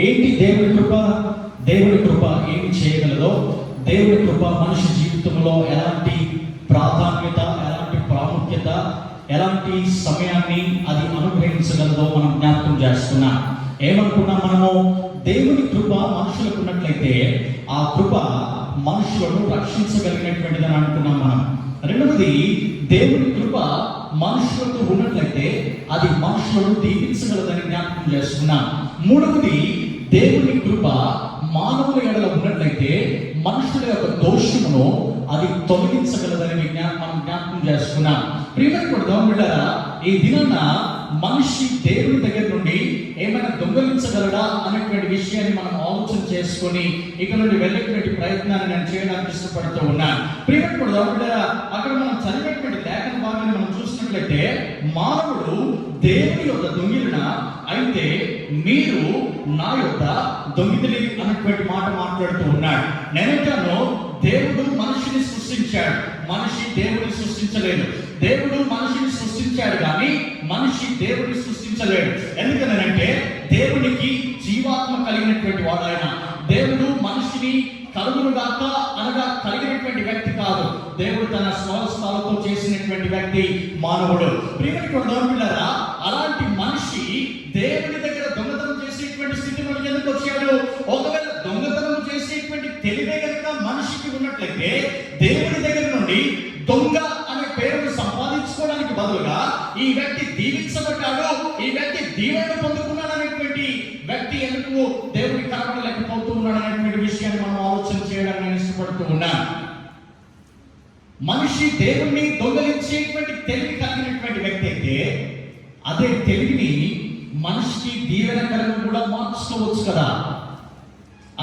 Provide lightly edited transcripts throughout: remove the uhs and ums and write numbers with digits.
ఏంటి దేవుని కృప? దేవుని కృప ఏమి చేయగలదో, దేవుని కృప మనిషి జీవితంలో ఎలాంటి ప్రాధాన్యత, ఎలాంటి ప్రాముఖ్యత, ఎలాంటి సమయాన్ని అది అనుగ్రహించగలదో మనం జ్ఞాపకం చేస్తున్నాం. ఏమనుకున్నాం మనము? దేవుని కృప మనుషులకు ఉన్నట్లయితే ఆ కృప మనుషులను రక్షించగలిగినటువంటిదని అనుకున్నాం మనం. రెండవది, దేవుని కృప మనుషులకు ఉన్నట్లయితే అది మనుషులను దీవించగలదని జ్ఞాపకం చేస్తున్నాం. మూడవది, దేవుని కృప మానవుల ఎడల ఉన్నట్లయితే మనుషుల యొక్క దోషమును అది తొలగించగలదని మనం జ్ఞాపకం చేసుకున్నాం. ప్రియమైన దేవుళ్ళారా, ఈ దినాన మనిషి దేవుని దగ్గర నుండి ఏమైనా దొంగలించగలడా అనేటువంటి విషయాన్ని మనం ఆలోచన చేసుకొని ఇక నుండి వెళ్ళేటువంటి ప్రయత్నాన్ని నేను చేయడానికి ఇష్టపడుతూ ఉన్నాను. ప్రియమైన దేవుళ్ళారా, అక్కడ మనం చదివేటువంటి లేఖన భాగాన్ని మనం చూసినట్లయితే మానవుడు దేవుని యొక్క దొంగిలిన అయితే మీరు నా యొక్క దొంగిలి అన్నటువంటి మాట మాట్లాడుతూ ఉన్నాడు. నేనంటాను, దేవుడు మనిషిని సృష్టించాడు, మనిషి దేవుడిని సృష్టించలేదు. దేవుడు మనిషిని సృష్టించాడు కానీ మనిషి దేవుడిని సృష్టించలేడు. ఎందుకనంటే దేవునికి జీవాత్మ కలిగినటువంటి వాడు ఆయన. దేవుడు మనిషిని కలుగునుగాక అనగా కలిగినటువంటి వ్యక్తి కాదు. దేవుడు తన స్వస్థాలతో చేసినటువంటి వ్యక్తి మానవుడు. ప్రియమైన అలాంటి మనిషి దేవుని దగ్గర దొంగతనం చేసేటువంటి స్థితి మనకి ఎందుకు వచ్చాడు? ఒకవేళ దొంగతనం చేసేటువంటి తెలివే కనుక మనిషికి ఉన్నట్లయితే దేవుని దగ్గర నుండి దొంగ అనే పేరును సంపాదించుకోవడానికి బదులుగా ఈ వ్యక్తి దీవించబడ్డాడు, ఈ వ్యక్తి దీవెనను పొందుకున్నాడు అనేటువంటి వ్యక్తి ఎందుకు దేవుడికి కనబడలేకపోతూ ఉన్నాడు అనేటువంటి విషయాన్ని మనం ఆలోచన చేయడానికి నేను ఇష్టపడుతూ ఉన్నాను. మనిషి దేవుణ్ణి దొంగలించేటువంటి తెలివి కలిగినటువంటి వ్యక్తి అయితే అదే తెలివిని మనిషికి దీవెనకరంగా కూడా మార్చుకోవచ్చు కదా.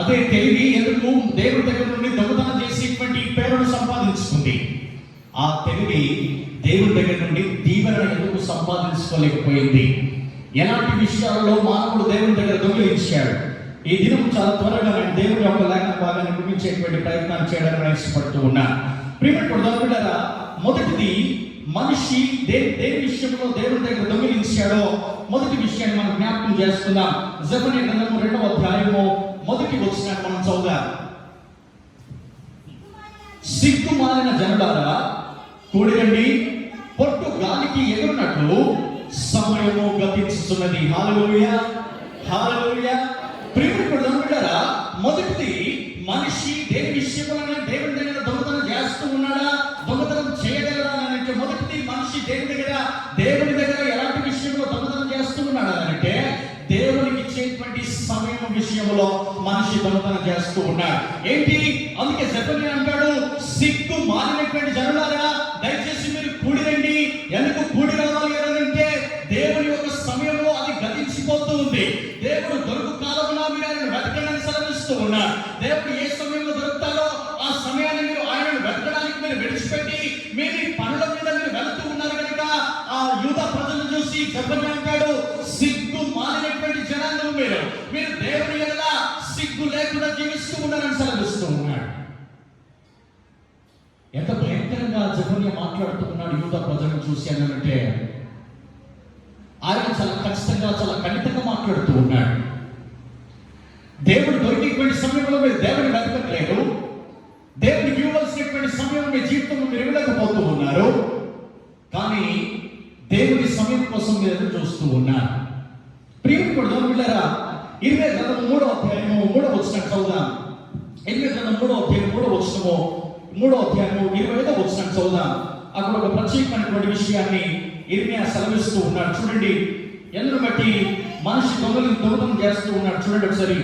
అదే తెలివి ఎందుకు దేవుడి దగ్గర నుండి దొంగతనం చేసేటువంటి పేరును సంపాదించుకుంది? ఆ తెలివి దేవుడి దగ్గర నుండి దీవెన ఎందుకు సంపాదించుకోలేకపోయింది? ఎలాంటి విషయాలలో మానవుడు దేవుని దగ్గర దొంగిలించాడు? ఈ దినం చాలా త్వరగా నేను దేవుని యొక్క లేఖన భాగాన్ని ముగించేటువంటి ప్రయత్నాన్ని చేయడానికి ఇష్టపడుతూ ఉన్నాను. ప్రియమైన మొదటిది, మనిషి దేని విషయంలో దేవుని దగ్గర దొంగిలించాడో మొదటి విషయాన్ని మనం జ్ఞాపకం చేసుకుందాం. జెఫన్యా గ్రంథము 2వ అధ్యాయము 1వ వచనాన్ని మనం చదువుదాం. సిగ్గుమాలిన జనులారా కూడిరండి, పొట్టు గాలికి ఎగురునట్లు సమయము గతించుతున్నది. హల్లెలూయా, హల్లెలూయా. ప్రియమైన మొదటిది, మనిషి దేని విషయంలోనే దేవుని దగ్గర దొంగతనం చేస్తూ ఉన్నాడా, దొంగతనం చేయగలరా అంటే మొదటిది, మనిషి దేవుని దగ్గర ఎలాంటి విషయంలో దొంగతనం చేస్తూ ఉన్నాడా అంటే దేవునికి ఇచ్చేటువంటి సమయం విషయంలో మనిషి దొంగతనం చేస్తూ ఉన్నాడు. ఏంటి? అందుకే జెఫన్యా అంటాడు, సిగ్గు మారినటువంటి జనులారా దయచేసి మీరు కూడిరండి. ఎందుకు కూడి రావాలి అంటే దేవుని యొక్క సమయంలో అది గతించిపోతూ ఉంది. దేవుడు దొరుకు కాలమున మీరు ఆయన వెతకడానికి సెలవిస్తూ ఉన్నారు. దేవుడు ఏ సమయంలో దొరుకుతారో ఆ సమయాన్ని మీరు ఆయనను వెతకడానికి మీరు విడిచిపెట్టి మీరు ఈ పనుల మీద మీరు వెళుతూ ఉన్నారు కనుక ఆ యూదా ప్రజలను చూసి జెఫన్యా అంటాడు, సిగ్గు మారినటువంటి జనాంగం మీరు దేవుని వల్ల సిగ్గు లేకుండా జీవిస్తూ ఉన్నారని సెలవిస్తూ ఉన్నాడు. ఎంత భయంకరంగా జెఫన్యా మాట్లాడుతూ ఉన్నాడు యూదా ప్రజలను చూసి అనంటే ఆయన చాలా ఖచ్చితంగా, చాలా ఖండితంగా మాట్లాడుతూ ఉన్నాడు. దేవుడు దొరికేటువంటి సమయంలో మీరు దేవుని వెతకట్లేదు, దేవునికి ఇవ్వవలసినటువంటి సమయంలో మీ జీవితంలో మీరు ఇవ్వలేకపోతూ ఉన్నారు, కానీ దేవుని సమయం కోసం మీరు ఎదురు చూస్తూ ఉన్నారు. ప్రియమైన దేవుళ్ళారా, 23వ అధ్యాయము 3వ వచనం చదువుదాం. 23వ అధ్యాయం 3వ వచనము 3వ అధ్యాయము 25వ వచనం చదువుదాం. అక్కడ ఒక ప్రత్యేకమైనటువంటి విషయాన్ని ఇర్మియా సెలవిస్తూ ఉన్నాడు. చూడండి, ఎందుకు బట్టి మనిషి దొంగతనం చేస్తూ ఉన్నాడు. చూడండి ఒకసారి.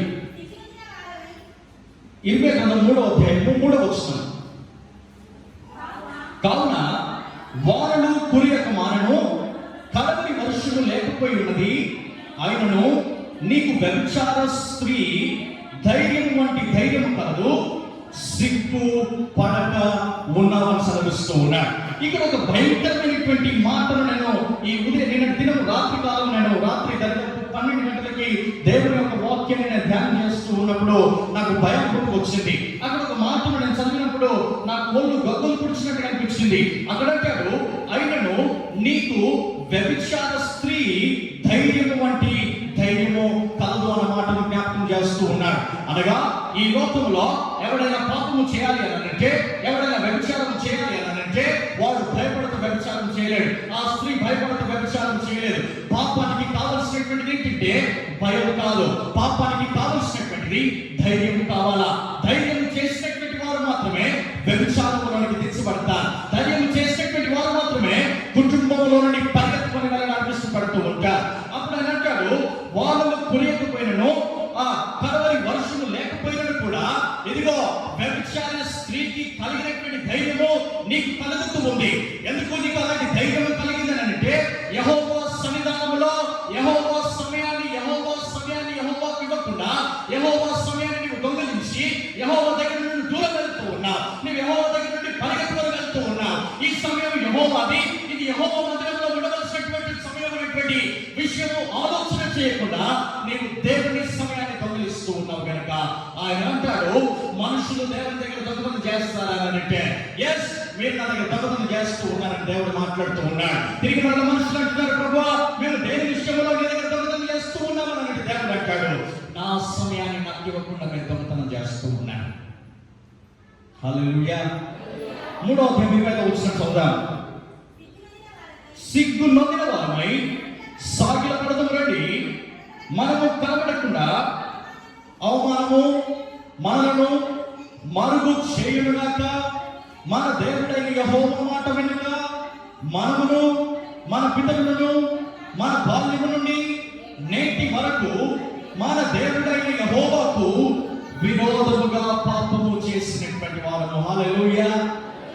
ఇర్మియా గ్రంథం 3వ అధ్యాయము 3వ వచనం. కావున వానలు కురియక మానను, కడవరి వర్షము లేకపోయి ఉన్నది, ఆయనను నీకు వ్యభిచార స్త్రీ ధైర్యం వంటి ధైర్యం కలదు, సిగ్గు పడక ఉన్నామని సెలవిస్తూ ఉన్నాడు. ఇక్కడ ఒక భయంకరమైనటువంటి మాటను నేను ఈ నిన్న దినం రాత్రి కాలం రాత్రి దాదాపు 12 గంటలకి దేవుని యొక్క వాక్యాన్ని నేను ధ్యానం చేస్తూ ఉన్నప్పుడు నాకు భయం వచ్చింది. అక్కడ ఒక మాటను నేను చదివినప్పుడు నాకు ఒళ్ళు గగ్గులు పుడిచినట్టుగా అనిపించింది. అక్కడ అంటాడు, ఆయనను నీకు వ్యభిచార స్త్రీ ధైర్యము వంటి ధైర్యము కలదు అన్న మాటను జ్ఞాపకం చేస్తూ ఉన్నాడు. అనగా ఈ లోకంలో ఎవడైనా పాపము చేయాలి అని అంటే, ఎవడైనా వ్యభిచారం చేయాలి అని అంటే వాడు భయపడుతూ వ్యభిచారం చేయలేడు. ఆ స్త్రీ భయపడుతూ వ్యభిచారం చేయలేదు. పాపానికి కావలసినటువంటిది ఏంటంటే భయం కాదు, పాపానికి కావలసినటువంటిది ధైర్యం కావాలా. ధైర్యం చేసినటువంటి వారు మాత్రమే వ్యభిచారంలోనికి తెచ్చబడతారు. ధైర్యం చేసినటువంటి వారు మాత్రమే కుటుంబంలో నుండి పరిగెత్తుకొని వెళ్ళడానికి ఇష్టపడుతూ ఉంటారు. అప్పుడు ఆయన అంటాడు, వాళ్ళు కురియకపోయినను, ఆ కడవరి వర్షము లేకపోయినను కూడా ఇదిగో వ్యభిచార స్త్రీకి కలిగినటువంటి ధైర్యము నీకు కలుగుతూ ఉంది. ఎందుకు నీకు అలాంటి ధైర్యం కలిగిందని అంటే, యెహోవా సన్నిధానములో యెహోవా సమయాన్ని యెహోవాకు ఇవ్వకుండా యెహోవా సమయాన్ని నీవు దొంగిలించి యెహోవా దగ్గర నుండి దూరం వెళ్తూ ఉన్నావు. నీవు యెహోవా దగ్గర నుండి పరిగెత్తుకొని వెళ్తూ ఉన్నావు. ఈ సమయం యెహోవాది, ఇది యెహోవా మందిరంలో ఉండవలసినటువంటి సమయం అనేటువంటి విషయము ఆలోచన చేయకుండా నీవు దేవుని సమయాన్ని దొంగిలిస్తూ ఉన్నావు కనుక ఆయన అంటాడు, మనుషులు దేవుని దగ్గర దొంగతనం చేస్తారా అని అంటే, ఎస్ మీరు నా దగ్గర దొంగతనం చేస్తూ ఉన్నారని దేవుడు మాట్లాడుతూ ఉన్నాడు. తిరిగి మళ్ళీ మనుషులు అంటున్నారు, ప్రభువా మేము దేని విషయంలో నీ దగ్గర దొంగతనం చేస్తూ ఉన్నామని అంటే దేవుడు అంటాడు, నా సమయాన్ని నాకు ఇవ్వకుండా మీరు దొంగతనం చేస్తూ ఉన్నారు. హల్లెలూయా. 3వ అధ్యాయం వచ్చిన చదువుదాం. సిగ్గు నొందిన వారమై సాగిల పడదు రండి, మనము కనబడకుండా అవమానము మనలను మరుగు చేయునుగాక. మన దేవుడైన యెహోవా మాట వినుక మనమును మన పితరులను మన బాల్యము నుండి నేటి వరకు మన దేవుడైన యెహోవాకు విరోధముగా పాపము చేసినటువంటి వారము. హల్లెలూయా,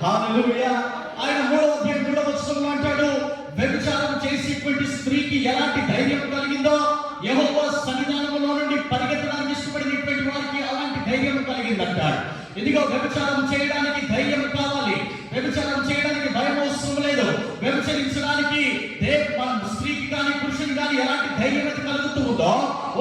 హల్లెలూయా. ఆయన 3వ అధ్యాయం 3వ వచనంలో అంటాడు, వ్యభిచారం చేసేటువంటి స్త్రీకి ఎలాంటి ధైర్యం కలిగిందో, యెహోవా సన్నిధానములో నుండి పరిగెత్తడానికి ఇష్టపడినటువంటి వారికి అలాంటి ధైర్యం కలిగిందంటాడు. ఇదిగో వ్యభిచారం చేయడానికి ధైర్యం కావాలి. వ్యభిచారం చేయడానికి భయం అవసరం లేదు. వ్యభిచరించడానికి స్త్రీకి కానీ పురుషుని కానీ ఎలాంటి ధైర్యం అయితే కలుగుతూ ఉందో,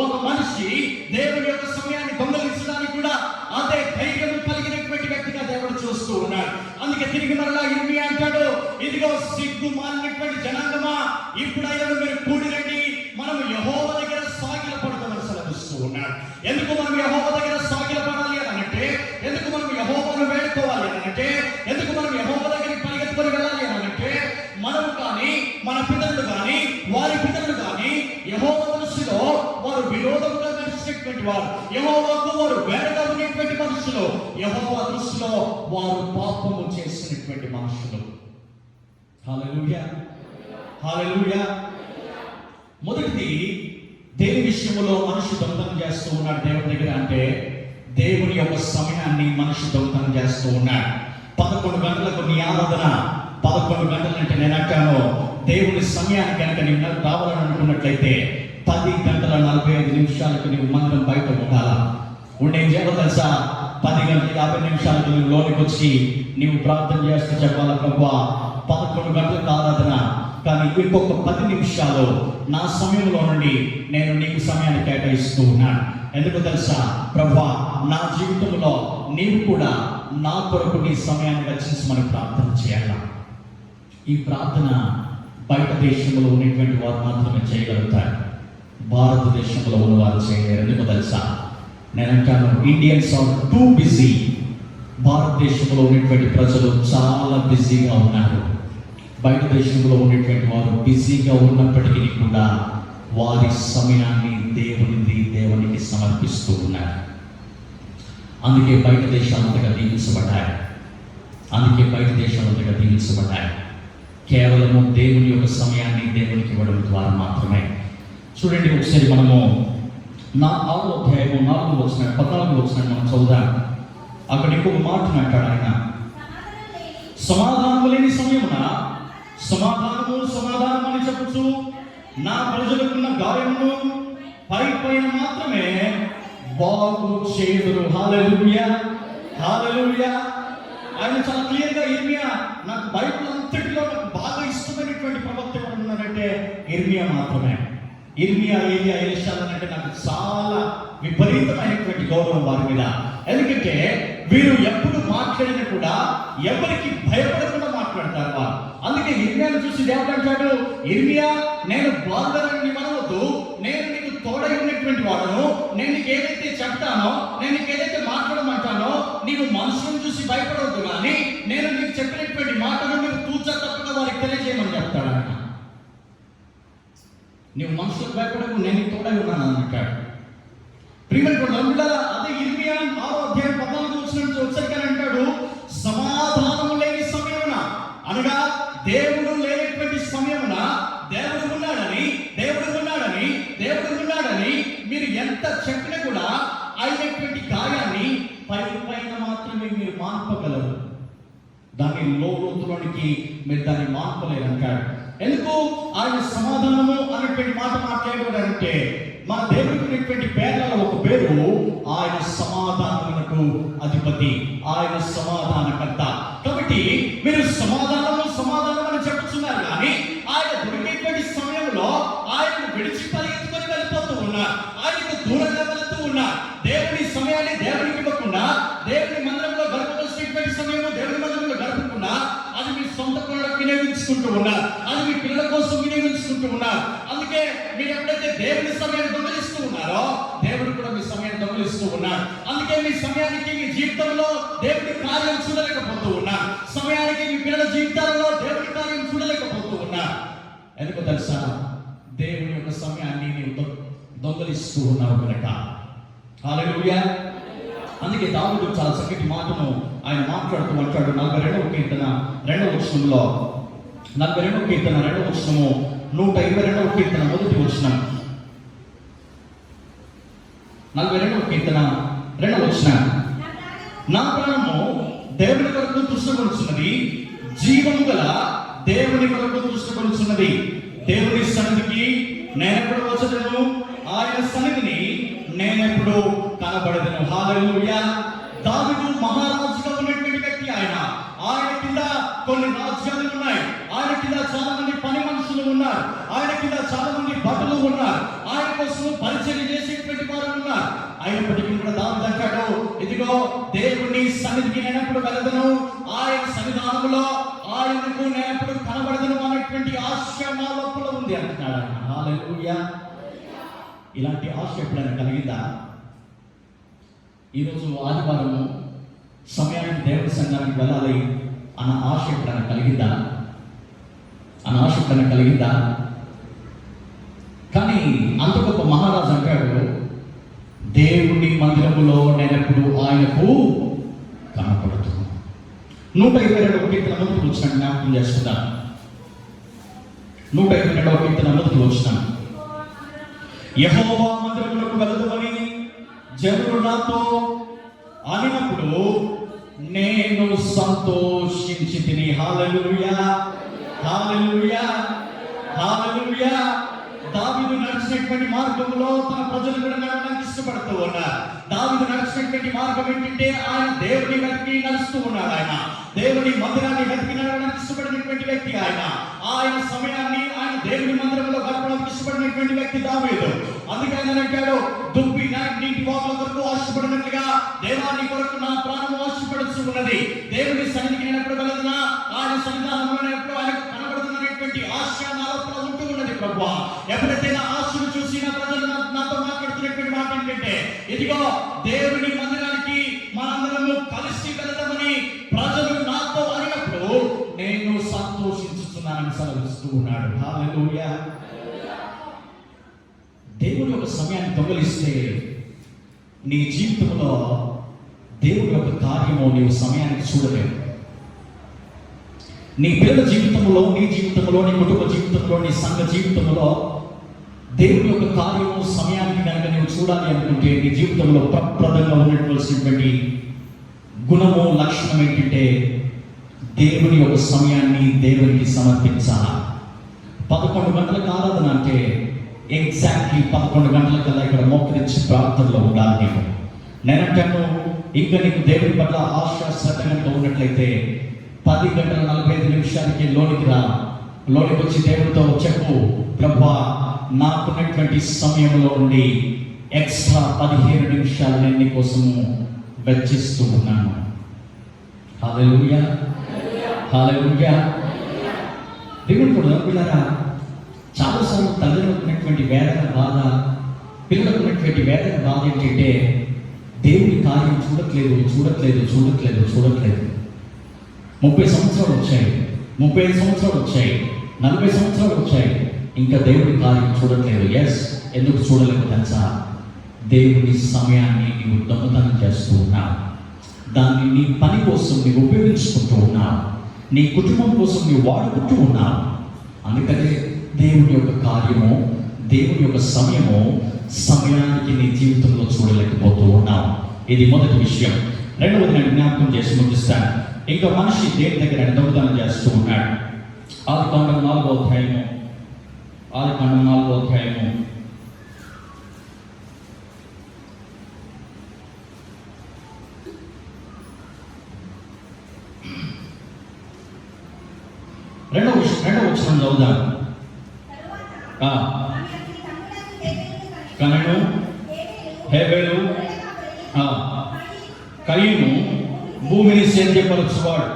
ఒక మనిషి దేవుడి యొక్క సమయాన్ని దొంగలించడానికి కూడా అదే ధైర్యం కలిగినటువంటి వ్యక్తిగా దేవుడు చూస్తూ ఉన్నాడు. అందుకే తిరిగి మరలా ఇర్మియా అంటాడు, ఇదిగో సిగ్గు మాలినటువంటి జనాంగమా, ఇప్పుడైనా మీరు కూడి రండి, మనం యెహోవా దగ్గర సాగిల పడతామని సెలవిస్తూ ఉన్నాడు. ఎందుకు మనం యెహోవా దగ్గర సాగిల పడాలి అని అంటే, ఎందుకు మనం యెహోవాను వేడుకోవాలి అని అంటే, ఎందుకు మనం యెహోవా దగ్గరికి పరిగెత్తుకొని వెళ్ళాలి అని అంటే, మనం కానీ మన పితరులు కానీ వారి పితరులు కానీ యెహోవా దృష్టిలో వారు విరోధముగా నడిచినటువంటి వారు, యెహోవాకు వారు వేరుగా ఉన్నటువంటి మనుషులు, యెహోవా దృష్టిలో వారు పాపము చేసినటువంటి మనుషులు. హల్లెలూయా, హల్లెలూయా. మొదటిది, దేని విషయంలో మనిషి దొంగతనం చేస్తూ ఉన్నాడు దేవుని దగ్గర అంటే, దేవుని యొక్క సమయాన్ని మనిషి దొంగతనం చేస్తూ ఉన్నాడు. 11 గంటలకు నీ ఆరాధన, 11 గంటలు అంటే నేను అంటాను, దేవుని సమయాన్ని కనుక నీవు రావాలని అనుకున్నట్లయితే 10 గంటల 45 నిమిషాలకు నీవు మందిరం బయట ఉండాలా. ఉండేం చేయాలో తెలుసా? 10 గంటల 50 నిమిషాలకు నువ్వు లోనికి వచ్చి నీవు ప్రార్థన చేస్తూ చెప్పాలా, ప్రభువా 11 గంటలకు ఆరాధన, కానీ ఇంకొక 10 నిమిషాలు నా సమయంలో నుండి నేను నీకు సమయాన్ని కేటాయిస్తూ ఉన్నాను. ఎందుకు తెలుసా? ప్రభువా నా జీవితంలో నీవు కూడా నా కొరకు నీ సమయాన్ని వెచ్చించమని ప్రార్థన చేయాలా. ఈ ప్రార్థన బయట దేశంలో ఉన్నటువంటి వారు మాత్రమే చేయగలుగుతారు, భారతదేశంలో ఉన్నవారు చేయలేరు. ఎందుకు తెలుసా? నేను అంటాను, ఇండియన్స్ ఆర్ టూ బిజీ. భారతదేశంలో ఉన్నటువంటి ప్రజలు చాలా బిజీగా ఉన్నారు. బయట దేశంలో ఉన్నటువంటి వారు బిజీగా ఉన్నప్పటికీ కూడా వారి సమయాన్ని దేవునికి సమర్పిస్తూ ఉన్నారు. అందుకే బయట దేశాలంతగా దీవించబడ్డాయి. కేవలము దేవుని యొక్క సమయాన్ని దేవునికి ఇవ్వడం ద్వారా మాత్రమే. చూడండి ఒకసారి మనము 6వ అధ్యాయము 4వ వచనం 14వ వచనం మనం చదువుదాం. అక్కడ ఇంకొక మాట అంటాడు ఆయన, సమాధానము లేని సమయమున సమాధానం అని చెప్పుచు నా ప్రజలకున్న గాయమును పైన మాత్రమే బాగు చేయుదురు. హల్లెలూయా, హల్లెలూయా. ఆయన చాలా క్లియర్గా, ఇర్మియా నాకు బైబిల్ అంతటిలో నాకు బాగా ఇష్టమైనటువంటి ప్రవక్త ఎవరు ఉన్నారంటే ఇర్మియా మాత్రమే. ఇర్మియా, ఏలియా, ఎలీషాలంటే నాకు చాలా విపరీతమైనటువంటి గౌరవం వారి మీద. ఎందుకంటే వీరు ఎప్పుడు మాట్లాడినా కూడా ఎవరికి భయపడకుండా మాట్లాడతారు వారు. అందుకే ఇర్మియాను చూసి దేవుడు అంటాడు, ఇర్మియా నేను బాధలని మనవద్దు, నేను నీకు తోడై ఉన్నటువంటి వాడను, మాట్లాడతాను, నేను నీకు ఏదైతే చెప్తానో, నేను నీకు ఏదైతే మాట్లాడమంటానో నీవు మనుషులను చూసి భయపడవద్దు, కానీ నేను నీకు చెప్పినటువంటి మాటను నువ్వు తూచా తప్పగా వారికి తెలియజేయమని చెప్తాడు ఆయన. నువ్వు మనుషులకు భయపడకు, నేను నీకు తోడై ఉన్నాను అంటాడు. ప్రియమైనటువంటి అదే ఇర్మియా 6వ అధ్యాయం 14వ వచనం వచ్చేసరికి అంటాడు, సమాధానము లేని సమయమున, అనగా దేవుడు లేనటువంటి సమయమున దేవుడు ఉన్నాడని మీరు ఎంత చెప్పినా కూడా అయినటువంటి గాయాన్ని పైన మాత్రమే మీరు మాన్పగలరు, దాని లోతులోనికి మీరు దాన్ని మాన్పలేరు అంటాడు. ఎందుకు ఆయన సమాధానము అనేటువంటి మాట మాట్లాడేవాడంటే, మన దేవుడికి ఉన్నటువంటి పేర్లలో ఒక పేరు ఆయన సమాధానమునకు అధిపతి, ఆయన సమాధానకర్త. కాబట్టి మీరు సమాధానం అని చెప్పుతున్నారు, కానీ ఆయన దొరికేటువంటి సమయంలో ఆయనను విడిచి పరిగెత్తుకొని వెళ్ళిపోతూ ఉన్నారు, ఆయనకు దూరంగా వెళుతూ ఉన్నారు. దేవుని సమయాన్ని దేవుడికి ఇవ్వకుండా, దేవుని మందిరంలో గడపవలసినటువంటి సమయంలో దేవుని మందిరంలో గడపకుండా అది మీ సొంత పిల్లలకు వినియోగించుకుంటూ ఉన్నారు, అది మీ పిల్లల కోసం వినియోగించుకుంటూ ఉన్నారు. అందుకే మీరు ఎప్పుడైతే దేవుని సమయాన్ని దొంగిలిస్తూ ఉన్నారో, దేవుడు కూడా మీ సమయాన్ని దొంగిలిస్తూ ఉన్నాడు. అందుకే మీ సమయానికి మీ జీవితంలో దేవుడి కార్యం చూడలేకపోతూ ఉన్నారు, సమయానికి మీ పిల్లల జీవితాలలో దేవుడి కార్యం చూడలేకపోతూ ఉన్నారు. ఎందుకో తెలుసా? దేవుని యొక్క సమయాన్ని నీవు దొంగలిస్తూ ఉన్నావు కనుక. హల్లెలూయా. అందుకే దావీదు చాలా చక్కటి మాటను ఆయన మాట్లాడుతూ అంటాడు 42వ కీర్తన 2వ వచనంలో, 42వ కీర్తన 2వ వచనము, 122వ కీర్తన 1వ వచనం, 42వ కీర్తన 2వ వచనం, నా ప్రాణము దేవుని కొరకు దృష్టికొనుచున్నది, జీవము గల దేవుని కొరకు దృష్టికొనుచున్నది. దేవుని సన్నిధికి నేనెప్పుడు వచ్చదను, ఆయన సన్నిధిని నేనెప్పుడు కనబడదను. హల్లెలూయా. దావీదు మహారాజుగా ఉన్నటువంటి వ్యక్తి. ఆయన కింద కొన్ని రాజ్యాలు ఉన్నాయి, ఆయన కింద చాలా మంది పని మనుషులు ఉన్నారు, ఆయన కింద చాలా మంది భటులు ఉన్నారు, ఆయన కోసం పరిచర్య చేసేటువంటి వారు ఉన్నారు. అయినప్పటికీ కూడా దావీదు అంటాడు, ఇదిగో దేవుని సన్నిధికి నేనెప్పుడు వెళ్ళదను, ఆయన సన్నిధానములో ఆయనకు నేనెప్పుడు కనబడదను అనేటువంటి ఆశ నా లోపల ఉంది అంటున్నాడు ఆయన. హల్లెలూయా. ఇలాంటి ఆశ ఎప్పుడైనా కలిగిందా? ఈరోజు ఆదివారము సమయానికి దేవుడి సంఘానికి వెళ్ళాలి అన్న ఆశ ఎప్పుడైనా కలిగిందా? కానీ అంత గొప్ప మహారాజు అంటాడు, దేవుని మందిరములో నేనెప్పుడు ఆయనకు కనపడుతున్నాను. 122వ కీర్తన 1వ వచనం జ్ఞాపకం చేస్తున్నాను. 122వ కీర్తన 1వ వచనం, యెహోవా మందిరములకు వెళుదుమని జనులు నాతో అనినప్పుడు నేను సంతోషించి తిని. హల్లెలూయా, హల్లెలూయా, హల్లెలూయా. దావీదు నడిచినటువంటి మార్గంలో తన ప్రజలు కూడా నడవడానికి ఇష్టపడుతూ ఉన్నారు. దావీదు నడిచినటువంటి మార్గం ఏంటంటే ఆయన దేవుని వెతికి నడుస్తూ ఉన్నాడు. ఆయన దేవుని మందిరాన్ని వెతికి నడవడానికి ఇష్టపడినటువంటి వ్యక్తి. ఆయన సమయాన్ని ఆయన దేవుని మందిరంలో గడపడానికి ఇష్టపడినటువంటి వ్యక్తి దావీదు. అందుకే ఆయన అంటాడు, దుబ్బి నీటి వాగుల కొరకు ఆశపడినట్లుగా దేవాన్ని కొరకు నా ప్రాణము ఆశపడుతూ ఉన్నది. దేవుని సన్నిధికి నేను ఎప్పుడు వెళ్ళదునా, ఆయన సన్నిధానంలో ఎప్పుడు ఆయనకు కనబడుతున్నటువంటి ఆశ నాలో ఉంటూ ఉన్నది. ప్రభువా, ఎప్పుడైతే నా ఆశను చూసి నా ప్రజలు నాతో మాట్లాడుతున్నటువంటి మాట ఏంటంటే, ఇదిగో దేవుని మందిరానికి మనందరము కలిసి వెళదామని ప్రజలు నాతో అడిగినప్పుడు నేను సంతోషించుతున్నానని సెలవిస్తూ ఉన్నాడు. హల్లెలూయా. దేవుని యొక్క సమయాన్ని దొంగలిస్తే నీ జీవితంలో దేవుని యొక్క కార్యము నీవు సమయానికి చూడలేవు. నీ పిల్లల జీవితంలో, నీ జీవితంలో, నీ కుటుంబ జీవితంలో, నీ సంఘ జీవితంలో దేవుని యొక్క కార్యము సమయానికి కనుక నీవు చూడాలి అనుకుంటే నీ జీవితంలో ప్రప్రదంగా ఉండవలసినటువంటి గుణము, లక్షణం ఏంటంటే దేవుని యొక్క సమయాన్ని దేవునికి సమర్పించాలి. 11 గంటలకు ఆరాధన అంటే ఎగ్జాక్ట్లీ 11 గంటలకల్లా ఇక్కడ మోకరించి ప్రార్థనలో ఉండాలి. నేనంటాను, ఇంకా నీకు దేవుని పట్ల ఆశ శ్రద్ధగా ఉన్నట్లయితే 10 గంటల 45 నిమిషాలకి లోనికి రా. లోనికి వచ్చి దేవుడితో చెప్పు, ప్రభువా, నాకున్నటువంటి సమయంలో ఉండి ఎక్స్ట్రా 15 నిమిషాలు నేను నీ కోసము వెచ్చిస్తూ ఉన్నాను. హల్లెలూయా, హల్లెలూయా. దేవుడు కూడా పిల్లరా, చాలాసార్లు తల్లిలో ఉన్నటువంటి వేదన, బాధ పిల్లలకు ఉన్నటువంటి వేదన బాధ ఏంటంటే దేవుని కార్యం చూడట్లేదు 30 సంవత్సరాలు వచ్చాయి, 35 సంవత్సరాలు వచ్చాయి, 40 సంవత్సరాలు వచ్చాయి, ఇంకా దేవుని కార్యం చూడట్లేదు. ఎందుకు చూడలేము తెలుసా? దేవుని సమయాన్ని నీవు దొంగతనం చేస్తూ ఉన్నావు, దాన్ని నీ పని కోసం నీవు ఉపయోగించుకుంటూ ఉన్నావు, నీ కుటుంబం కోసం నీవు వాడుకుంటూ ఉన్నావు. అందుకనే దేవుని యొక్క కార్యము, దేవుని యొక్క సమయానికి నీ జీవితంలో చూడలేకపోతూ ఉన్నావు. ఇది మొదటి విషయం. రెండవది నేను జ్ఞాపకం చేసి ముగిస్తాను. ఇంకా మనిషి దేవుని దగ్గర దొంగతనం చేస్తూ ఉన్నాడు. ఆదికాండం 4వ అధ్యాయము రెండవ వచనం చదువుదాం. కనను, హేబెలు, కయీను భూమిని సేద్యపరచువాడు.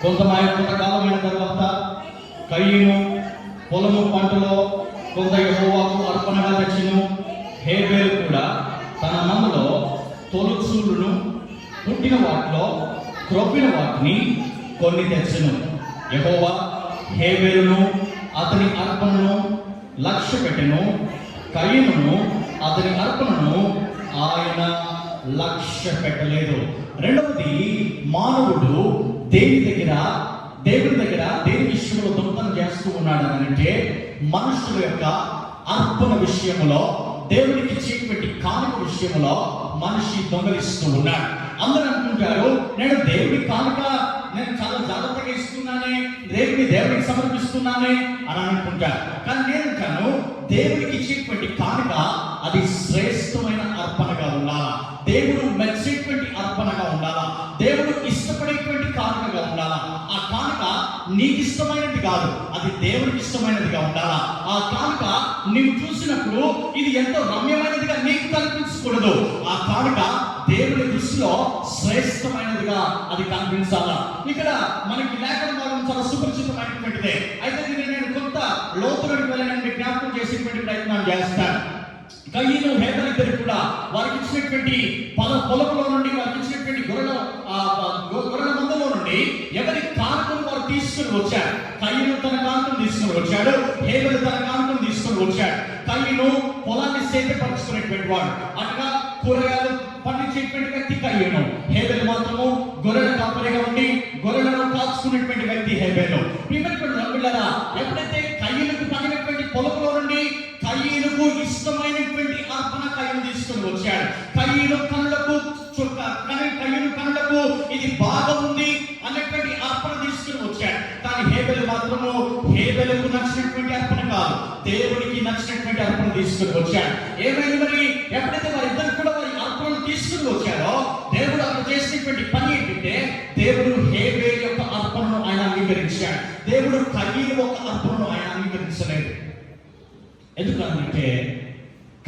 కొంతకాలమైన తర్వాత కయీను పొలము పంటలో కొంత యెహోవాకు అర్పణగా తెచ్చెను. హేబెలు కూడా తన మందలో తొలుచూలును, పుట్టిన వాటిలో క్రొప్పిన వాటిని కొన్ని తెచ్చెను. యెహోవా హేబెలును అతని అర్పణను లక్ష్య పెట్టెను, కయీనును అతని అర్పణను ఆయన లక్ష్య పెట్టలేదు. రెండవది, మానవుడు దేవుని దగ్గర దేని విషయంలో దొంగతనం చేస్తూ ఉన్నాడు అని అంటే, మనుషుల యొక్క అర్పణ విషయంలో, దేవునికి ఇచ్చేటువంటి కానుక విషయంలో మనిషి దొంగలిస్తూ ఉన్నాడు. అందరూ అనుకుంటారు, నేను దేవుడి కానుక నేను చాలా జాగ్రత్తగా ఇస్తున్నానే, దేవుడికి సమర్పిస్తున్నానే అని అనుకుంటారు. కానీ నేను అంటాను, దేవుడికి ఇచ్చేటువంటి కానుక అది శ్రేష్టమైన అర్పణగా ఉండాలా, దేవుడు మెచ్చేటువంటి అర్పణగా ఉండాలా, దేవుడు ఇష్టపడేటువంటి కానుకగా ఉండాలా. ఆ కానుక నీకు ఇష్టమైనది కాదు, అది దేవుడికి ఇష్టమైనదిగా ఉండాలా. ఆ కానుక నీవు చూసినప్పుడు ఇది ఎంతో రమ్యమైనదిగా నీకు కనిపించకూడదు. ఆ కానుక దేవుడి దృష్టిలో శ్రేష్టమైనదిగా అది కనిపించాలా. ఇక్కడ మనకి లేఖన భాగం చాలా సుపరిచితమైనటువంటిదే. అయితే దీన్ని నేను కొంత లోతులోకి వెళ్ళడానికి జ్ఞాపకం చేసేటువంటి ప్రయత్నం చేస్తాను. కయీను, హేబెలు ఇద్దరు కూడా వారికి ఇచ్చినటువంటి పొలంలో నుండి, వారికి ఇచ్చినటువంటి గొర్రెల మందలో నుండి ఎవరి కానుకను వారు తీసుకుని వచ్చారు. కయీను తన కానుకను తీసుకుని వచ్చాడు, హేబెలు తన కానుకను తీసుకుని వచ్చాడు. కయీను పొలాన్ని సేద్యపరచుకునేటువంటి వాడు, అటుగా కూరగాయలు పండించేటువంటి వ్యక్తి కయీను. హేబెలు మాత్రము గొర్రెల కాపరిగా ఉండి గొర్రెలను కాచుకునేటువంటి వ్యక్తి హేబెలు. ఎప్పుడైతే కయీనుకు పండినటువంటి పొలంలో నుండి కయీనుకు ఇష్టమైనటువంటి అర్పణ కయీను తీసుకుని వచ్చాడు. కయీను కనులకు ఇది బాగా ఉంది అన్నటువంటి అర్పణ తీసుకుని వచ్చాడు. కానీ హేబెలు మాత్రము హేబెలుకు నచ్చినటువంటి అర్పణ కాదు, దేవుడికి నచ్చినటువంటి అర్పణ తీసుకుని వచ్చాడు. ఏమైంది మరి? ఎప్పుడైతే వారిద్దరు కూడా వారి అర్పణను తీసుకుని వచ్చారో, దేవుడు అక్కడ చేసినటువంటి పని ఏంటంటే, దేవుడు హేబెలు యొక్క అర్పణను ఆయన అంగీకరించాడు, దేవుడు కయీను యొక్క అర్పణను ఆయన అంగీకరించలేదు. ఎందుకంటే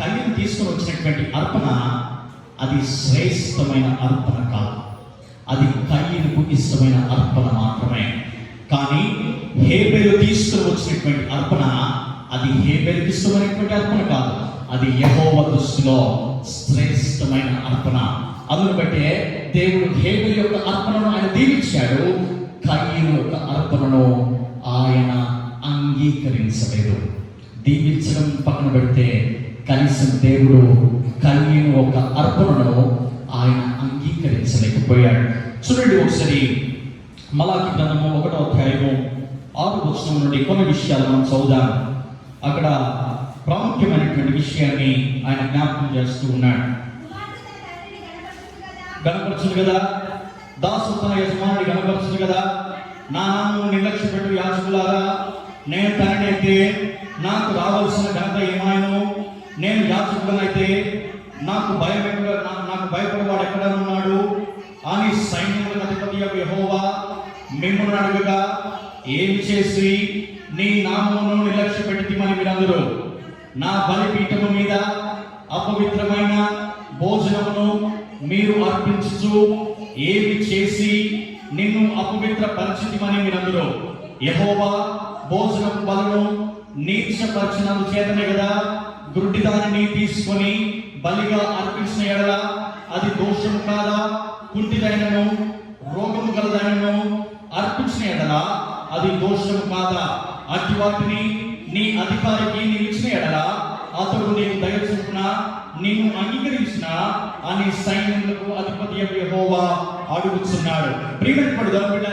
కయీను తీసుకుని వచ్చినటువంటి అర్పణ అది శ్రేష్టమైన అర్పణ కాదు, అది కయీనుకు ఇష్టమైన అర్పణ మాత్రమే. కానీ హేబెలు తీసుకుని వచ్చినటువంటి అర్పణ అది హేబెలుకి ఇష్టమైనటువంటి అర్పణ కాదు, అది యెహోవా దృష్టిలో శ్రేష్టమైన అర్పణ. అందును బట్టే దేవుడు హేబెలు యొక్క అర్పణను ఆయన దీవించాడు, కయీను యొక్క అర్పణను ఆయన అంగీకరించలేదు. దీవించడం పక్కన పెడితే కనీసం దేవుడు కయీను ఒక అర్పణను ఆయన అంగీకరించలేకపోయాడు. చూడండి ఒకసారి మలాకి గ్రంథము 1వ అధ్యాయము 6వ వచనం నుండి కొన్ని విషయాలు మనం చదువుదాం. అక్కడ ప్రాముఖ్యమైనటువంటి విషయాన్ని ఆయన జ్ఞాపకం చేస్తూ ఉన్నాడు. గణపరచును కదా, దాసు తన యజమానుడి గణపరచును కదా, నా నామము నిర్లక్ష్య పెట్టు యాజకులారా, నేను తననైతే నాకు రావాల్సిన ఘనత ఏమాయను, నేను యాజకుడనైతే నాకు భయపడేవాడు ఎక్కడ ఉన్నాడు అని సైన్యములకు అధిపతి యెహోవా మిమ్మును అడుగగా, ఏమి చేసి నీ నామమును నిర్లక్ష్య పెట్టిమని మీరందరూ నా బలిపీఠము మీద అపవిత్రమైన భోజనమును మీరు అర్పించుచు ఏమి చేసి నిన్ను అపవిత్ర పరిచితిమని మీరందరూ యెహోవా భోజనం బలను నీచపరిచినందు చేతనే కదా గుడ్డి దానిని తీసుకొని బలిగా అర్పించిన ఎడల అది దోషము కాదా? కుంటిదైనను రోగము గలదైనను అర్పించిన ఎడల అది దోషము కాదా? అట్టి వాటిని నీ అధికారికి నీవు ఇచ్చిన ఎడల అతడు నీకు దయ చొప్పున నిన్ను అంగీకరించిన అని సైన్యములకు అధిపతి యెహోవా అడుగుతున్నాడు. ప్రియమైనటువంటి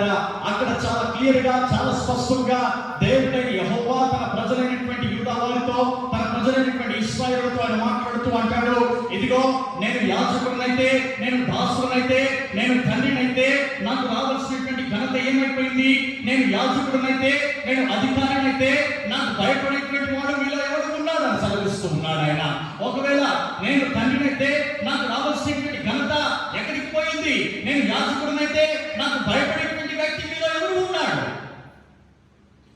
అక్కడ చాలా క్లియర్ గా, చాలా స్పష్టంగా దేవుడైన యెహోవా తన ప్రజలైనటువంటి యూదా వారితో, తన ప్రజలైనటువంటి ఇశ్రాయేలుతో ఆయన మాట్లాడుతూ అంటాడు, ఇదిగో నేను యాజకుడినైతే, నేను దాసుడినైతే, నేను తండ్రినైతే నాకు రావాల్సినటువంటి ఘనత ఏమైపోయింది? నేను యాజకుడినైతే, నేను అధికారినైతే నాకు భయపడేటువంటి వాడు మీలో ఎవరు ఉన్నాడు అని సెలవిస్తూ ఉన్నాడు ఆయన. ఒకవేళ నేను తండ్రినైతే నాకు రావాల్సినటువంటి ఘనత ఎక్కడికి పోయింది? నేను యాజకుడినైతే నాకు భయపడేటువంటి వ్యక్తి మీలో ఎవరు ఉన్నాడు?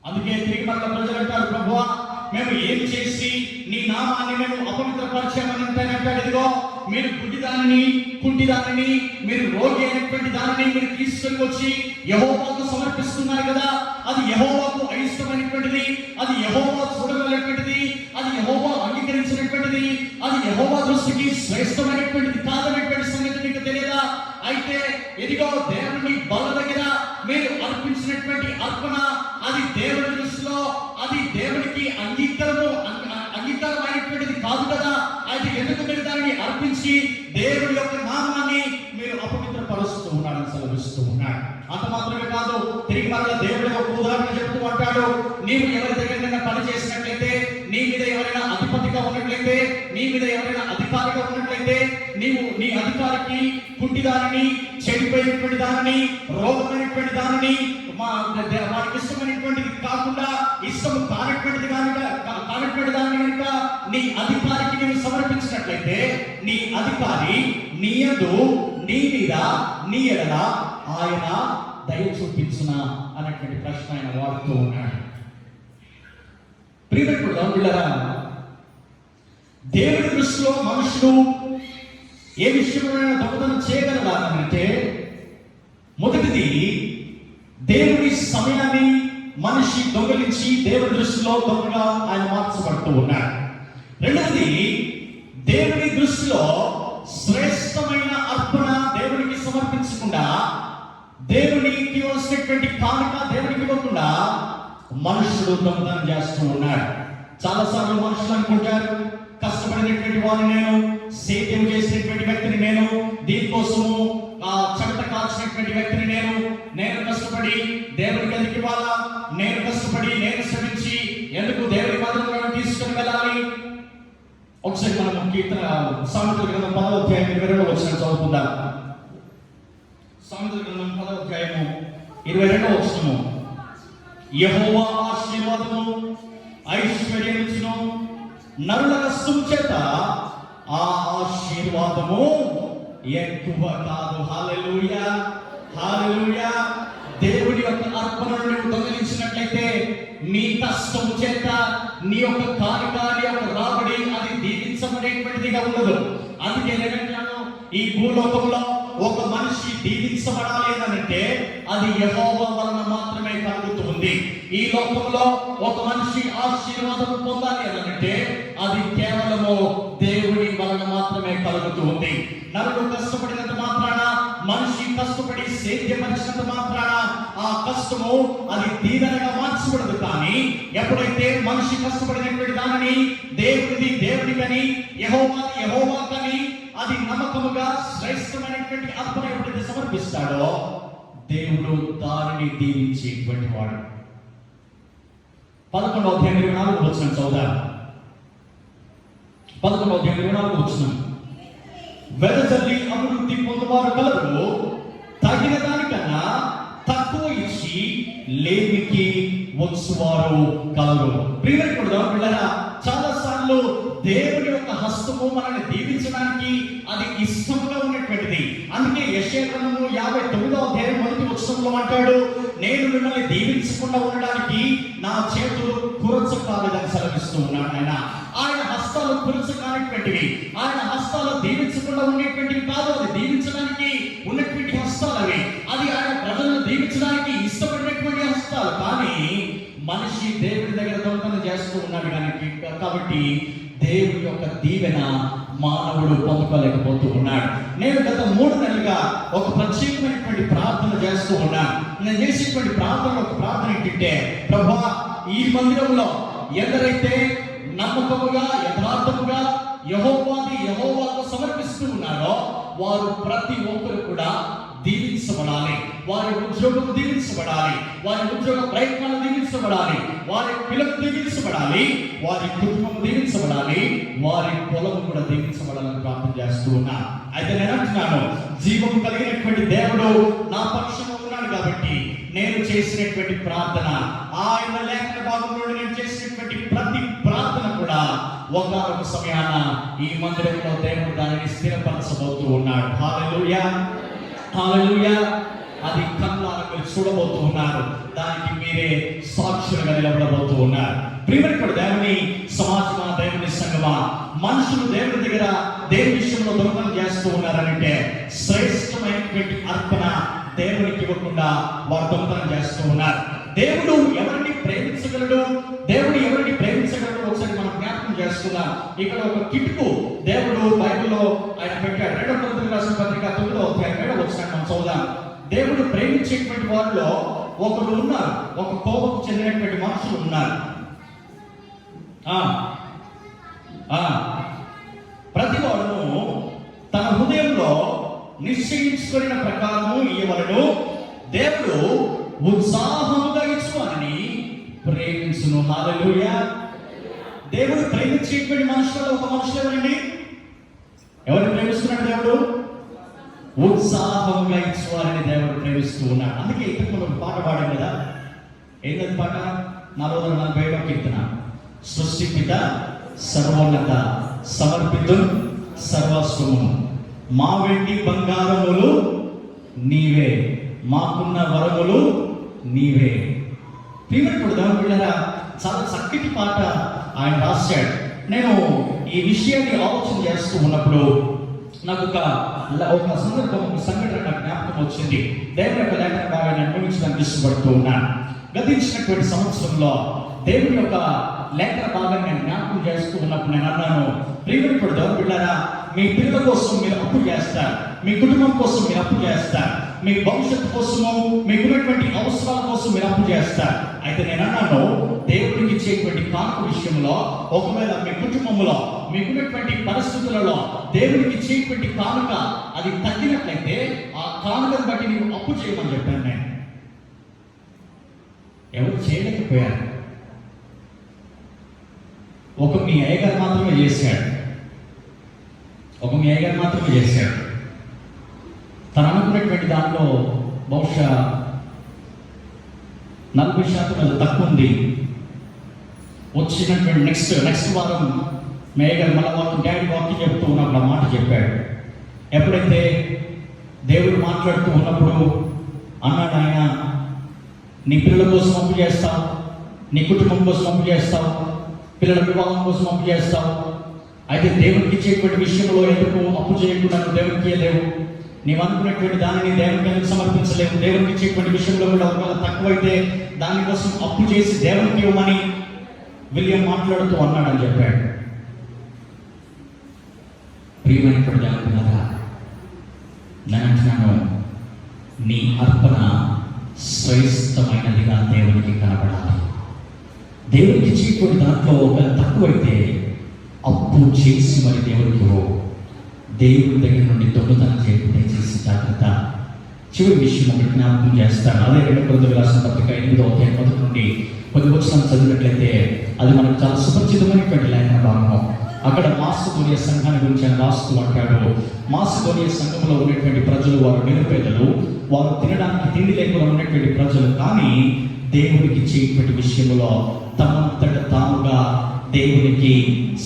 అందుకే తిరిగి మరల ప్రజలు అంటారు, ప్రభువా మేము ఏం చేసి నీ నామాన్ని మేము అపవిత్రపరిచామని అంటాడు. ఇదిగో మీరు గుడ్డిదానిని, కుంటిదానిని, మీరు రోగి అయినటువంటి దానిని మీరు తీసుకొని వచ్చి యెహోవాకు సమర్పిస్తున్నారు కదా. అది యెహోవాకు అయిష్టమైనటువంటిది, అది యెహోవా చూడగలిగినటువంటిది, అది యెహోవా అంగీకరించినటువంటిది, అది యెహోవా దృష్టికి శ్రేష్టమైనటువంటిది కాదనేటువంటి సంగతి మీకు తెలియదా? అయితే ఇదిగో దేవుని బల్ల దగ్గర మీరు అర్పించినటువంటి అర్పణ అది దేవుని దృష్టిలో అది దేవునికి అంగీకారమైనటువంటిది కాదు కదా. అయితే ఎందుకు మీరు దానిని అర్పించి దేవుడి యొక్క నామాన్ని మీరు అపవిత్రపరుస్తూ ఉన్నాడని సెలవిస్తూ ఉన్నాడు. అంత మాత్రమే కాదు, తిరిగి మరలా దేవుడి ఒక ఉదాహరణ చెప్తూ అంటాడు, నీవు ఎవరి దగ్గర పని చేసినట్లయితే, నీ మీద ఎవరైనా అధిపతిగా ఉన్నట్లయితే, నీ మీద ఎవరైనా అధికారిగా ఉన్నట్లయితే, నీవు నీ అధికారికి కుంటిదానిని, చెడిపోయినటువంటి దానిని, రోగమైనటువంటి దానిని, వారికి ఇష్టమైనటువంటిది కాకుండా ఇష్టము కానటువంటిది కానటువంటి దానిని కనుక నీ అధికారికి నీవు సమర్పించినట్లయితే, నీ అధికారి నీ యందు, నీ మీద, నీ ఎడల ఆయన దయ చూపించిన అన్నటువంటి ప్రశ్న ఆయన వాడుతూ ఉన్నాడు. ప్రియమైనటువంటి దేవుడి దృష్టిలో మనుషులు ఏ విషయమైన దొంగతనం చేయగలరా అంటే, మొదటిది దేవుడి సమయాన్ని మనిషి దొంగలించి దేవుడి దృష్టిలో దొంగగా ఆయన మార్చబడుతూ ఉన్నాడు. రెండవది, దేవుడి దృష్టిలో శ్రేష్టమైన అర్పణ దేవునికి సమర్పించకుండా, దేవునికి వస్తున్నటువంటి కానుక దేవునికి ఇవ్వకుండా మనుషుడు దొంగతనం చేస్తూ ఉన్నాడు. చాలాసార్లు మనుషులు అనుకుంటారు, కష్టపడినటువంటి వాడిని నేను, సేద్యం చేసినటువంటి వ్యక్తిని నేను, దీనికోసము చెమట కాల్చినటువంటి వ్యక్తిని నేను కష్టపడి దేవునికి ఎందుకు ఇవ్వాలా? నేను కష్టపడి, నేను శ్రమించి ఎందుకు దేవుడి మందిరంలో తీసుకుని వెళ్ళాలి? ఒకసారి మనం కీర్తన సామెతల గ్రంథం 10వ అధ్యాయం 22వ వచనం చదువుకుందాం. సామెతల గ్రంథం 10వ అధ్యాయము 22వ వచనము, యెహోవా ఆశీర్వాదము ఐశ్వర్యమిచ్చును, నరుల కష్టం చేత ఆ ఆశీర్వాదము ఎక్కువ కాదు. హల్లెలూయా, హల్లెలూయా. దేవుడి యొక్క అర్పణను నువ్వు దొంగిలించినట్లయితే నీ కష్టం చేత నీ యొక్క కానుక, నీ యొక్క రాబడి అది దీవించబడేటువంటిదిగా ఉండదు. అందుకే నేనంటాను, ఈ భూలోకంలో ఒక మనిషి దీవించబడాలి అంటే అది యెహోవా వలన మాత్రమే కలుగుతుంది. ఈ లోకంలో ఒక మనిషి ఆశీర్వాదం పొందాలి అంటే అది కేవలము దేవుడి వలన మాత్రమే కలుగుతుంది. నరుడు కష్టపడినంత మాత్రాన, మనిషి కష్టపడి సేద్యపరిచినంత మాత్రాన ఆ కష్టము అది దీవెనగా మార్చబడదు. కానీ ఎప్పుడైతే మనిషి కష్టపడినటువంటి దానిని దేవుడికని, యెహోవాకని అది నమ్మకముగా శ్రేష్టమైనటువంటి అర్పణ ఎప్పుడైతే సమర్పిస్తాడో దేవుడు దానిని దీవించేటువంటి వాడు. 11వ అధ్యాయం 24వ వచనం చదువుదాం. 11వ అధ్యాయం 24వ వచనం, వెదజల్లి అభివృద్ధి పొందువారు కలరు, తగిన దానికన్నా తక్కువ ఇచ్చి లేమికి వచ్చువారు కలరు. ప్రియమైనటువంటి చాలా సార్లు దేవుడి యొక్క హస్తము మనల్ని దీవించడానికి అది ఇష్టంగా ఉన్నటువంటిది. అందుకే యెషయా గ్రంథము 59వ అధ్యాయం 1వ వచనంలో అంటాడు, నేను మిమ్మల్ని దీవించకుండా ఉండడానికి నా చేతులు కురచ కాలేదని సెలవిస్తూ ఉన్నాడు ఆయన. ఆయన హస్తాలు కురచ కానిటువంటివి, ఆయన హస్తాలు దీవించకుండా ఉండేటువంటివి కాదు, అది దీవించడానికి ఉన్నటువంటి హస్తాలు అవి. అది ఆయన ప్రజలను దీవించడానికి ఇష్టపడినటువంటి హస్తాలు. కానీ మనిషి దేవుడి దగ్గర దొంగతనం చేస్తూ ఉన్నాడు కాబట్టి దేవుని యొక్క దీవెన మానవుడు పొందుకోలేకపోతూ ఉన్నాడు. నేను గత 3 నెలలుగా ఒక ప్రత్యేకమైనటువంటి ప్రార్థన చేస్తూ ఉన్నాను. నేను చేసేటువంటి ప్రార్థన ఒక ప్రార్థన ఏంటంటే, ప్రభువా, ఈ మందిరంలో ఎవరైతే నమ్మకముగా యథార్థముగా యెహోవాకు సమర్పిస్తూ ఉన్నారో వారు ప్రతి ఒక్కరు కూడా దీవించబడాలి. వారి ఉద్యోగం దీవించబడాలి, వారి ఉద్యోగ ప్రయత్నాలు దీవించబడాలి, వారి పిల్లలు దీవించబడాలి, వారి కుటుంబం దీవించబడాలి, వారి పొలం కూడా దీవించబడాలని ప్రార్థన చేస్తూ ఉన్నా. అయితే నేను అంటున్నాను, జీవం కలిగినటువంటి దేవుడు నా పక్షంలో ఉన్నాడు కాబట్టి నేను చేసినటువంటి ప్రార్థన, ఆయన లేఖన భాగంలో నేను చేసినటువంటి ప్రతి ప్రార్థన కూడా ఒకనొక సమయాన ఈ మందిరంలో దేవుడు దానిని స్థిరపరచబోతూ ఉన్నాడు. హల్లెలూయా, హల్లెలూయా. అది కళ్ళారా మీరు చూడబోతూ ఉన్నారు. దానికి మీరే సాక్షులుగా నిలబడబోతూ ఉన్నారు. ప్రియమైన దేవుని సమాజమా, దేవుని సంఘమా, మనుషులు దేవుని దగ్గర దేవుని విషయంలో దొంగతనం చేస్తూ ఉన్నారంటే శ్రేష్టమైనటువంటి అర్పణ దేవునికి ఇవ్వకుండా వారు దొంగతనం చేస్తూ ఉన్నారు. దేవుడు ఎవరిని ప్రేమించగలడు, దేవుడు ఎవరిని ప్రేమించగలడు ఒకసారి మనం జ్ఞాపకం చేసుకుందాం. ఇక్కడ ఒక కిటుకు దేవుడు బైబిల్లో ఆయన పెట్టాడు. 2వ కొరింథీయులకు రాసిన పత్రిక 9వ అధ్యాయం 7వ వచనం మనం చదువుదాం. దేవుడు ప్రేమించేటువంటి వారిలో ఒకరు ఉన్నారు, ఒక కోపకు చెందినటువంటి మనుషులు ఉన్నారు. ప్రతి వాడును తన హృదయంలో నిశ్చయించుకున్న ప్రకారము ఇయ్యవలెను, దేవుడు ఉత్సాహముగా ఇచ్చువారిని ప్రేమించును. హల్లెలూయా. దేవుడు ప్రేమించేటువంటి మనుషులలో ఒక మనుషులు ఎవరండి? ఎవరిని ప్రేమిస్తున్నాడు దేవుడు? ఉత్సాహంగా ఇచ్చువారిని దేవుడు ప్రేమిస్తూ ఉన్నాడు. అందుకే ఇంతకు మనం పాట పాడాం కదా, ఏంటది పాట? 440వ కీర్తన. సృష్టిపిత సర్వోన్నత సమర్పితు సర్వస్వము, మా వెండి బంగారములు నీవే, మాకున్న వరములు నీవే. ప్రియమైన దేవుని బిడ్డలారా, చాలా చక్కటి పాట ఆయన రాశాడు. నేను ఈ విషయాన్ని ఆలోచన చేస్తూ ఉన్నప్పుడు నాకు ఒక సందర్భం, ఒక సంఘటన నాకు జ్ఞాపకం వచ్చింది. దేవుని యొక్క లేఖన భాగాన్ని అనుభవించడానికి ఇష్టపడుతూ ఉన్నాను. గతించినటువంటి సంవత్సరంలో దేవుని యొక్క లేఖన భాగాన్ని నేను జ్ఞాపకం చేస్తూ ఉన్నప్పుడు నేను అన్నాను, ప్రియమైన దేవుని బిడ్డలారా, మీ పిల్లల కోసం మీరు అప్పు చేస్తారు, మీ కుటుంబం కోసం మీరు అప్పు చేస్తారు, మీ భవిష్యత్తు కోసము మీకున్నటువంటి అవసరాల కోసం మీరు అప్పు చేస్తారు. అయితే నేను అన్నాను, దేవుడికి ఇచ్చేటువంటి కానుక విషయంలో ఒకవేళ మీ కుటుంబంలో మీకున్నటువంటి పరిస్థితులలో దేవుడికి ఇచ్చేటువంటి కానుక అది తగ్గినట్లయితే ఆ కానుకను బట్టి నీవు అప్పు చేయమని చెప్పాను. నేను ఎవరు చేయలేకపోయారు. ఒక మీ అయ్యగారు మాత్రమే చేశాడు. తను అనుకున్నటువంటి దాంట్లో బహుశా 40% అది తక్కువ ఉంది. వచ్చినటువంటి నెక్స్ట్ వారం మేఘర్ మళ్ళీ డాడీ వాకింగ్ చెప్తూ ఉన్నప్పుడు ఆ మాట చెప్పాడు. ఎప్పుడైతే దేవుడు మాట్లాడుతూ ఉన్నప్పుడు అన్నాడు ఆయన, నీ పిల్లల కోసం అప్పు చేస్తావు, నీ కుటుంబం కోసం అప్పు చేస్తావు, పిల్లల వివాహం కోసం అప్పు చేస్తావు. అయితే దేవునికి ఇచ్చేటువంటి విషయంలో ఎందుకు అప్పు చేయకుండా నువ్వు దేవునికి ఇవ్వలేవు? నీవు అనుకున్నటువంటి దానిని దేవునికి ఎందుకు సమర్పించలేవు? దేవునికి ఇచ్చేటువంటి విషయంలో కూడా ఒకవేళ తక్కువైతే దానికోసం అప్పు చేసి దేవునికి ఇవ్వమని విలియం మాట్లాడుతూ అన్నాడని చెప్పాడు. ప్రియమైనటువంటి దేవునిలారా, నేను అంటున్నాను, నీ అర్పణ శ్రేష్టమైనదిగా దేవునికి కనబడాలి. దేవునికి ఇచ్చేటువంటి దాంట్లో ఒకవేళ తక్కువైతే అప్పు చేసి మరి దేవుడికి దేవుడి దగ్గర నుండి దొంగతనం చేయకుండా చేసి జాగ్రత్త. చివరి విషయం ఒకటి జ్ఞాపకం చేస్తాను. అదే 2 కొరింథీయులకు రాసిన పత్రిక 8వ అధ్యాయం 1 నుండి కొన్ని వచనాలు చదివినట్లయితే అది మనకు చాలా సుపరిచితమైనటువంటి లేఖన భాగము. అక్కడ మాసిదోనియ సంఘాన్ని గురించి ఆయన రాస్తూ అంటాడు, మాసిదోనియ సంఘంలో ఉన్నటువంటి ప్రజలు వారు నిరుపేదలు, వారు తినడానికి తిండి లేకుండా ఉన్నటువంటి ప్రజలు, కానీ దేవుడికి ఇచ్చేటువంటి విషయంలో తమంతట తాముగా దేవునికి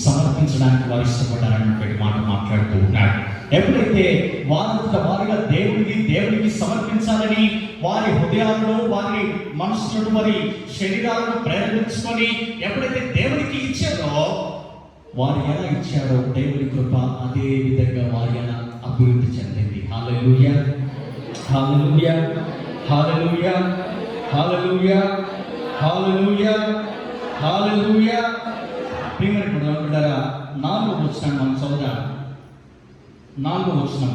సమర్పించడానికి వారు ఇష్టపడ్డారన్నటువంటి మాట మాట్లాడుతూ ఉన్నాడు. ఎప్పుడైతే వారిగా దేవునికి సమర్పించాలని వారి హృదయాలను, వారి మనసులను, వారి శరీరాలను ప్రేరేపించుకొని ఎప్పుడైతే దేవునికి ఇచ్చారో, వారు ఎలా ఇచ్చారో దేవుని కృప అదే విధంగా వారి ఎలా అభివృద్ధి చెందింది. హల్లెలూయా, హల్లెలూయా, హల్లెలూయా, హల్లెలూయా, హల్లెలూయా, హల్లెలూయా. ప్రియమైన బిడ్డలారా, 4వ వచనం మనం చదువుదాం. 4వ వచనం.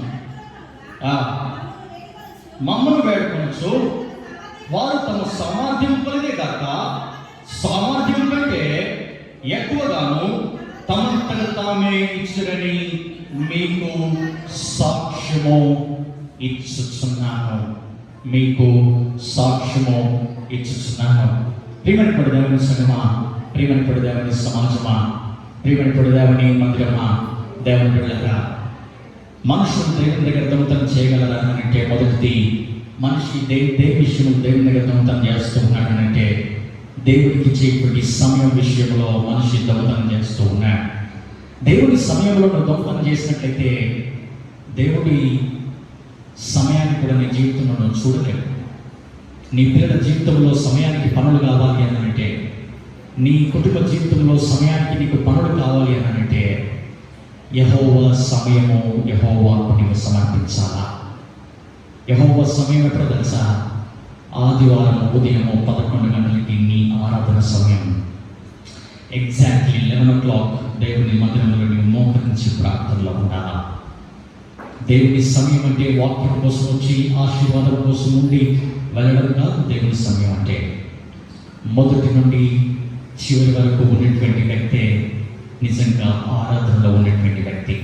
మమ్మను వేడుకొనొచ్చు వారు తమ సామర్థ్యం కొలదే కాక సామర్థ్యం కంటే ఎక్కువగాను తమంతట తామే ఇచ్చురని మీకు సాక్ష్యము ఇచ్చుచున్నాను. మీకు సాక్ష్యము ఇచ్చుచున్నాను. ప్రియమైన దేవుని సంగమా, ప్రియమైన దేవుని సమాజమా, ప్రియమైన దేవుని మందిరమా, దేవుని బిడ్డలారా, మనుషులు దేవుని దగ్గర దొంగతనం చేయగలరా అంటే మొదటిది మనిషి దేవుని విషయం దేవుని దగ్గర దొంగతనం చేస్తూ ఉన్నాడనంటే దేవుడికి ఇచ్చేటువంటి సమయం విషయంలో మనిషి దొంగతనం చేస్తూ ఉన్నాడు. దేవుడి సమయంలో నువ్వు దొంగతనం చేసినట్లయితే దేవుడి సమయాన్ని కూడా నీ జీవితంలో నువ్వు చూడలేవు. నీ పిల్లల జీవితంలో సమయానికి పనులు కావాలి అని అంటే, నీ కుటుంబ జీవితంలో సమయానికి నీకు పనులు కావాలి అని అంటే యెహోవా సమయము యెహోవాకు నీవు సమర్పించాలా. యెహోవా సమయం ఎప్పుడో తెలుసా? ఆదివారం ఉదయం 11 గంటలకి నీ ఆరాధన సమయం. ఎగ్జాక్ట్లీ 11 o'clock దేవుని మందిరంలో నీవు మోకరించి ప్రార్థనలో ఉండాలా. దేవుని సమయం అంటే వాక్యం కోసం వచ్చి ఆశీర్వాదం కోసం ఉండి వెళ్ళడం కాదు. దేవుని సమయం అంటే మొదటి నుండి చివరి వరకు ఉన్నటువంటి వ్యక్తే నిజంగా ఆరాధనలో ఉన్నటువంటి వ్యక్తి.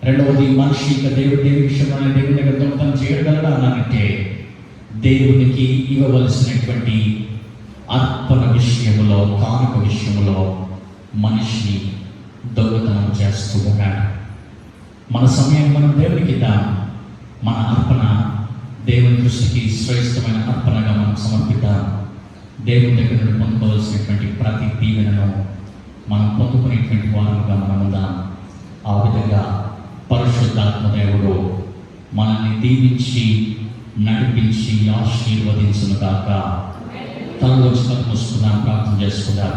రెండవది మనిషి ఇక దేవుడి విషయంలో దేవుని దగ్గర దొంగతనం చేయగలడా అంటే దేవునికి ఇవ్వవలసినటువంటి అర్పణ విషయంలో, కానుక విషయంలో మనిషి దొంగతనం చేస్తూ ఉన్నాడు. మన సమయం మనం దేవునికి ఇద్దాం. మన అర్పణ దేవుని దృష్టికి శ్రేష్టమైన అర్పణగా మనం సమర్పిద్దాం. దేవుని దగ్గర నుండి పొందుకోవాల్సినటువంటి ప్రతి దీవెనను మనం పొందుకునేటువంటి వారంగా మనం ఉందాం. ఆ విధంగా పరిశుద్ధాత్మ దేవుడు మనల్ని దీవించి నడిపించి ఆశీర్వదించును కాక. తనలో మూసుకుందాం, ప్రార్థన చేసుకుందాం.